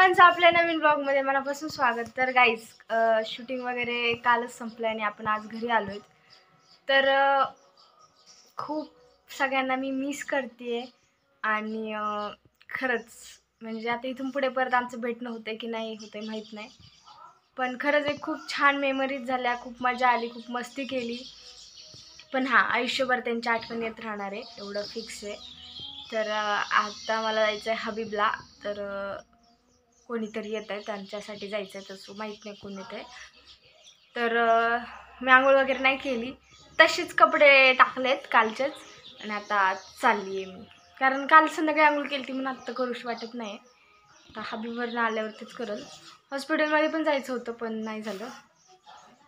सर्वांचं आपल्या नवीन ब्लॉगमध्ये मनापासून स्वागत। तर गाईज शूटिंग वगैरे कालच संपलं आणि आपण आज घरी आलोय। तर खूप सगळ्यांना मी मिस करते आणि खरंच म्हणजे आता इथून पुढे परत आमचं भेटणं होतंय की नाही होतंय माहीत नाही, पण खरंच एक खूप छान मेमरीज झाल्या, खूप मजा आली, खूप मस्ती केली। पण हां, आयुष्यभर त्यांची आठवण येत राहणार आहे एवढं फिक्स आहे। तर आता मला जायचं आहे हबीबला। तर कोणीतरी येत आहे, त्यांच्यासाठी जायचं आहे, तसं माहीत नाही कोण येत आहे। तर मी आंघोळ वगैरे नाही केली, तसेच कपडे टाकलेत कालचेच आणि आता चालली आहे मी, कारण काल संध्याकाळी आंघोळ केली ती म्हणून आत्ता करूशी वाटत नाही। आता हबीबवरनं आल्यावरतीच करल। हॉस्पिटलमध्ये पण जायचं होतं पण नाही झालं।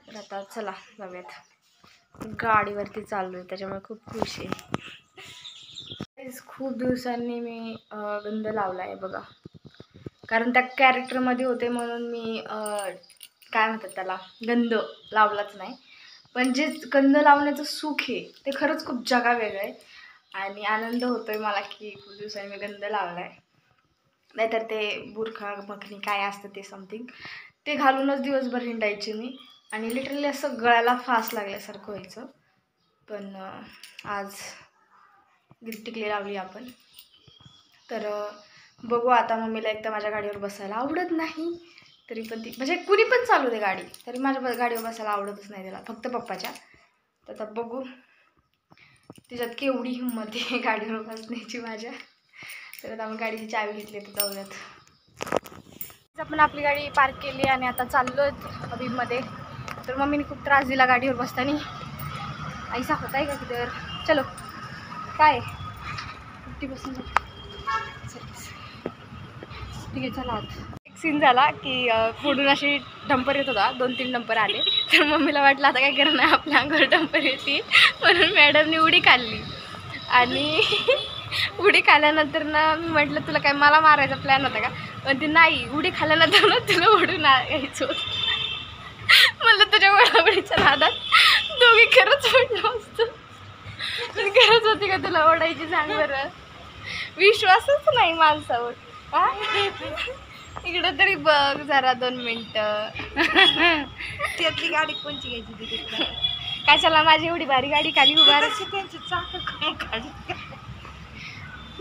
तर आता चला जाऊयात। गाडीवरती चाललो आहे त्याच्यामुळे खूप खुश आहे। खूप दिवसांनी मी गंध लावला आहे बघा, कारण त्या कॅरेक्टरमध्ये होते म्हणून मी काय म्हणतात त्याला गंध लावलाच नाही। पण जे गंध लावण्याचं सुख आहे ते खरंच खूप जगावेगळं आहे आणि आनंद होतोय मला की खूप दिवसांनी मी गंध लावला आहे। नाहीतर ते बुरखा मखनी काय असतं ते समथिंग ते घालूनच दिवसभर हिंडायचे मी आणि लिटरली असं गळ्याला फास लागल्यासारखं व्हायचं। पण आज टिकली लावली आपण। तर बघू आता। मम्मीला एकदा माझ्या गाडीवर बसायला आवडत नाही, तरी पण ती म्हणजे कुणी पण चालू दे गाडी, तरी माझ्या गाडीवर बसायला आवडतच नाही त्याला, फक्त पप्पाच्या। तर आता बघू तिच्यात केवढी हिंमत आहे गाडीवर बसण्याची माझ्या। तर आता आपण गाडीची चावी घेतली तर जाऊयात। आपण आपली गाडी पार्क केली आणि आता चाललोय हबीबमध्ये। तर मम्मीने खूप त्रास दिला गाडीवर बसताना, ऐसा होता है का किधर चलो काय बसून ठीक आहे चला। एक सीन झाला की पुढून अशी डंपर येत होता, 2-3 डंपर आले। तर मम्मीला वाटलं आता काय करणार आपल्या अंगावर डंपर येते, म्हणून मॅडमने उडी काढली आणि उडी खाल्ल्यानंतर ना मी म्हटलं तुला काय मला मारायचा प्लॅन होता का, पण ती नाही, उडी खाल्ल्यानंतर ना तुला उडून यायचं होतं। म्हणलं तुझ्या वडावडीच्या नादात दोघी खरंच पडलो असतो, पण गरज होती का तुला ओढायची सांग बरं? विश्वासच नाही माणसावर। इकडं तरी बघ जरा 2 मिनिटं। त्यातली गाडी कोणची घ्यायची तिथे? कशाला माझी एवढी भारी गाडी खाली उभा राहायची? त्यांची चाक काय काढली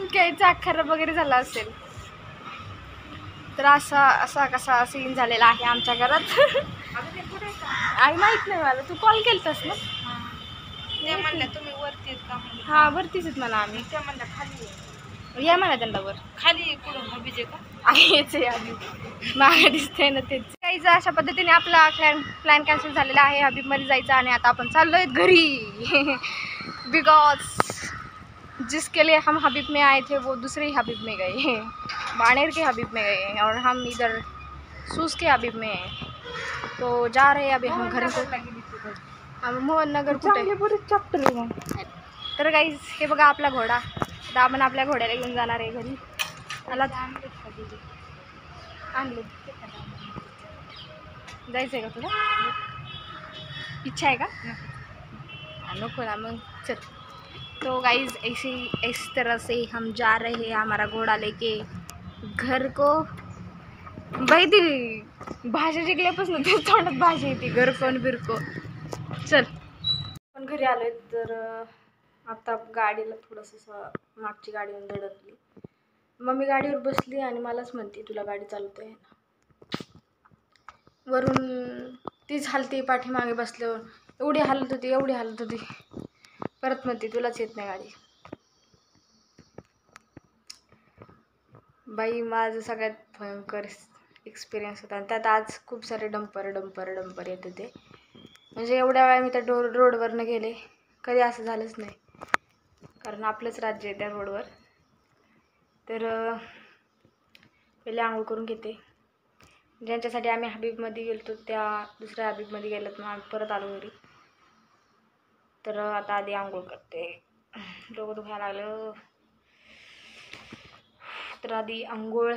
काही चाक खराब वगैरे झाला असेल। तर असा कसा सीन झालेला आहे आमच्या घरात। आई माहित नाही मला, तू कॉल केलतास ना? ते म्हणल्या तुम्ही वरती आहेत का? हां वरतीच आहेत मला आम्ही। त्या म्हणल्या खाली या म्हणा त्यांना वर। खाली कुठून हबीजे का? आहेच आहे आधी मागे दिसतंय ना तेच। काहीच अशा पद्धतीने आपला प्लॅन कॅन्सल झालेला आहे हबीबमध्ये जायचं आणि आता आपण चाललोय घरी। बिकॉज जिसके लिए हम हबीब में आए थे वो दूसरे हबीब में गए, बानेर के हबीब में गए और हम इधर सूस के हबीब में हैं। तो जा रहे हैं अभी हम घर को। मोहन नगर कुठे चॅप्टर। तर गाईज हे बघा आपला घोडा, आता आपण आपल्या घोड्याला घेऊन जाणार आहे घरी। मला आणले जायचं आहे का तुला? इच्छा है का? नको ना मग चल। तो गाइज इस तरह से हम जा रहे हैं हमारा घोड़ा लेके घर को। बाई ती भाषा शिकल्यापासून ते तोंडात भाषा येते, घर कोण बिरको। चल आपण घरी आलोय। तर आता गाडीला थोडंसं मागची गाडी धडकली, मम्मी गाडीवर बसली आणि मलाच म्हणते तुला गाडी चालवता आहे ना। वरून तीच हालती पाठीमागे बसल्यावर, एवढी हालत होती परत म्हणते तुलाच येत नाही गाडी। बाई माझं सगळ्यात भयंकर एक्सपिरियन्स होता आणि त्यात आज खूप सारे डंपर येत होते। म्हणजे एवढ्या वेळा मी त्या रोडवरनं गेले, कधी असं झालंच नाही, कारण आपलंच राज्य आहे त्या रोडवर। तर पहिले आंघोळ करून घेते। ज्यांच्यासाठी आम्ही हबीबमध्ये गेलो त्या दुसऱ्या हबीबमध्ये गेलोत, मग आम्ही परत आलो घरी। तर आता आधी आंघोळ करते, डोकं दुखायला लागलं। तर आधी आंघोळ,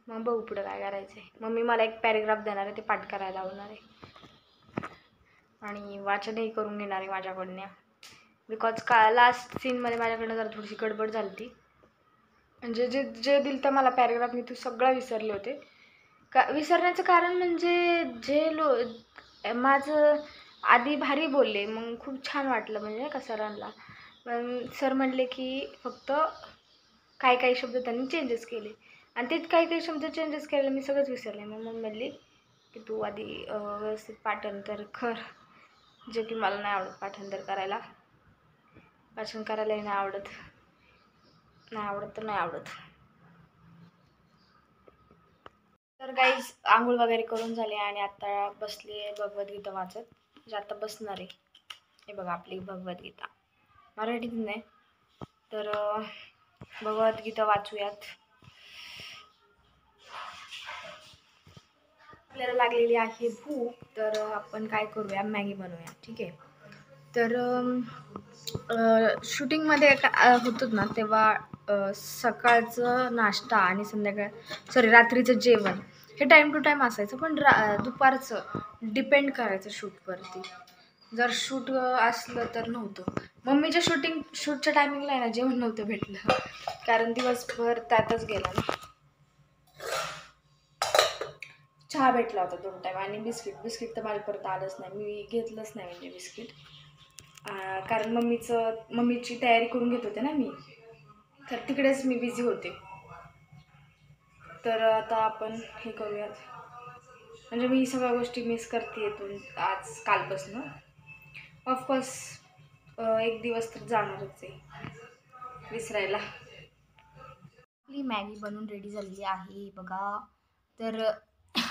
मग बघू पुढं काय करायचं आहे। मम्मी मला एक पॅरेग्राफ देणार आहे, ते पाठ करायला लावणार आहे आणि वाचनही करून घेणार आहे माझ्याकडनं, बिकॉज लास्ट सीनमध्ये माझ्याकडनं जरा थोडीशी गडबड झाली ती। म्हणजे जे जे दिलं तर मला पॅरेग्राफ मी तो सगळा विसरले होते. विसरण्याचं कारण म्हणजे माझं आधी भारी बोलले, मग खूप छान वाटलं म्हणजे का सरांना. पण सर म्हणले की फक्त काही काही शब्द त्यांनी चेंजेस केले आणि ते काही काही शब्द चेंजेस केले मी सगळंच विसरले. मग मम्मी म्हणली की तू आधी व्यवस्थित पाठांतर कर, जे की मला नाही आवडत पाठांतर करायला. वाचन करायलाही नाही आवडत तर नाही आवडत. तर गाईज आंघोळ वगैरे करून झाले आणि आता बसली आहे भगवद्गीता वाचत. म्हणजे आता बसणार आहे. हे बघा आपली भगवद्गीता, मराठीत नाही तर भगवद्गीता वाचूयात. आपल्याला लागलेली आहे भूक, तर आपण काय करूया, मॅगी बनवूया. ठीक आहे. तर शूटिंगमध्ये होतो ना तेव्हा सकाळचं नाश्ता आणि रात्रीचं जेवण हे टाईम टू टाईम असायचं. पण दुपारचं डिपेंड करायचं शूटवरती. जर शूट असलं तर नव्हतं. मम्मीच्या शूटच्या टायमिंगला आहे ना जेवण नव्हतं भेटलं, कारण दिवसभर त्यातच गेला ना. चहा भेटला होता 2 टाईम आणि बिस्किट तर माझ्या परत आलंच नाही. मी घेतलंच नाही म्हणजे बिस्किट, कारण मम्मीची तयारी करून घेत होते ना मी, तर तिकडेच मी बिझी होते. तर आता आपण हे करूयात. म्हणजे मी सगळ्या गोष्टी मिस करते इथून कालपासून. ऑफकोर्स एक दिवस तर जाणारच आहे विसरायला. आपली मॅगी बनवून रेडी झालेली आहे बघा. तर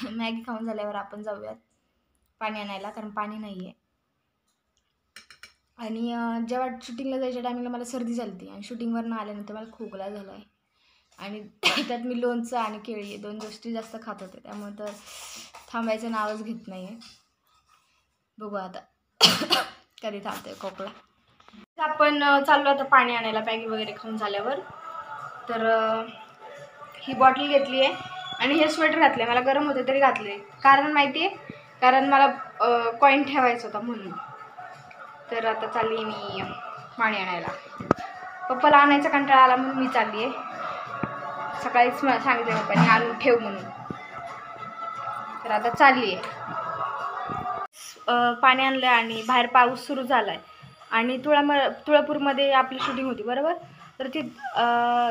मॅगी खाऊन झाल्यावर आपण जाऊयात पाणी आणायला, कारण पाणी नाही आहे. आणि जेव्हा शूटिंगला जायच्या टायमिंगला मला सर्दी झाली होती आणि शूटिंगवरनं आल्यानंतर मला खोकला झाला आहे. आणि त्यात मी लोणचं आणि केळी 2 गोष्टी जास्त खात होते, त्यामुळे तर थांबायचं नावच घेत नाही आहे. बघू आता कधी थांबतोय खोकला. आपण चाललो आता पाणी आणायला मॅगी वगैरे खाऊन झाल्यावर. तर ही बॉटल घेतली आहे आणि हे स्वेटर घातलं आहे. मला गरम होते तरी घातले, कारण माहिती आहे, कारण मला कॉईन ठेवायचा होता म्हणून. तर आता चालली मी पाणी आणायला. पप्पाला आणायचा कंटाळा आला म्हणून मी चालली आहे. सकाळीच मला सांगितलं पप्पाने आणून ठेव म्हणून, तर आता चालली आहे. पाणी आणलं आणि बाहेर पाऊस सुरू झाला आहे आणि तुळापूरमध्ये आपली शूटिंग होती बरोबर. तर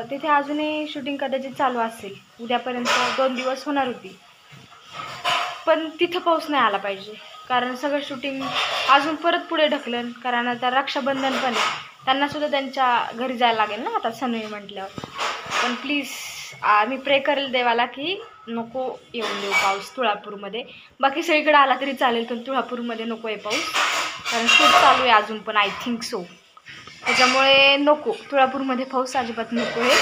तिथे अजूनही शूटिंग कदाचित चालू असेल. उद्यापर्यंत 2 दिवस होणार होती, पण तिथं पाऊस नाही आला पाहिजे, कारण सगळं शूटिंग अजून परत पुढे ढकलन. कारण आता रक्षाबंधन पण आहे, त्यांनासुद्धा त्यांच्या घरी जायला लागेल ना आता सनवी म्हटल्यावर. पण प्लीज मी प्रे करेल देवाला की नको येऊन देऊ पाऊस तुळापूरमध्ये. बाकी सगळीकडे आला तरी चालेल, पण तुळापूरमध्ये नको आहे पाऊस, कारण शूट चालू आहे अजून पण आय थिंक सो. त्याच्यामुळे नको, तुळापूरमध्ये पाऊस अजिबात नको आहे.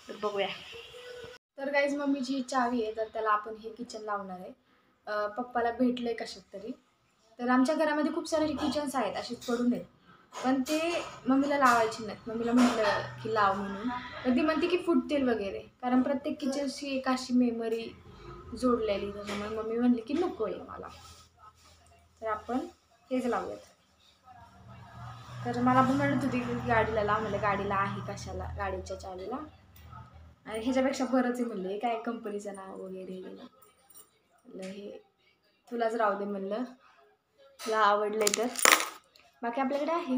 तर बघूया. तर गाईज मम्मीची चावी आहे, तर त्याला आपण हे किचन लावणार आहे. पप्पाला भेटलं आहे कशात तरी. तर आमच्या घरामध्ये खूप सारे किचन्स आहेत असेच पडून आहेत, पण ते मम्मीला लावायचे नाहीत. मम्मीला म्हटलं की लाव म्हणून, तर ती म्हणते की फुटतील वगैरे, कारण प्रत्येक किचनची एक अशी मेमरी जोडलेली. त्याच्यामुळे मम्मी म्हणली की नको आहे मला, तर आपण हेच लावूयात. तर मला पण म्हणत होती की गाडीला लाव, म्हणलं गाडीला आहे कशाला, गाडीच्या चावीला. आणि ह्याच्यापेक्षा बरंच आहे म्हणलं, काय कंपनीचं नाव वगैरे गेलं म्हणलं, हे तुलाच राहू दे म्हणलं, तुला आवडलंय तर. बाकी आपल्याकडे आहे.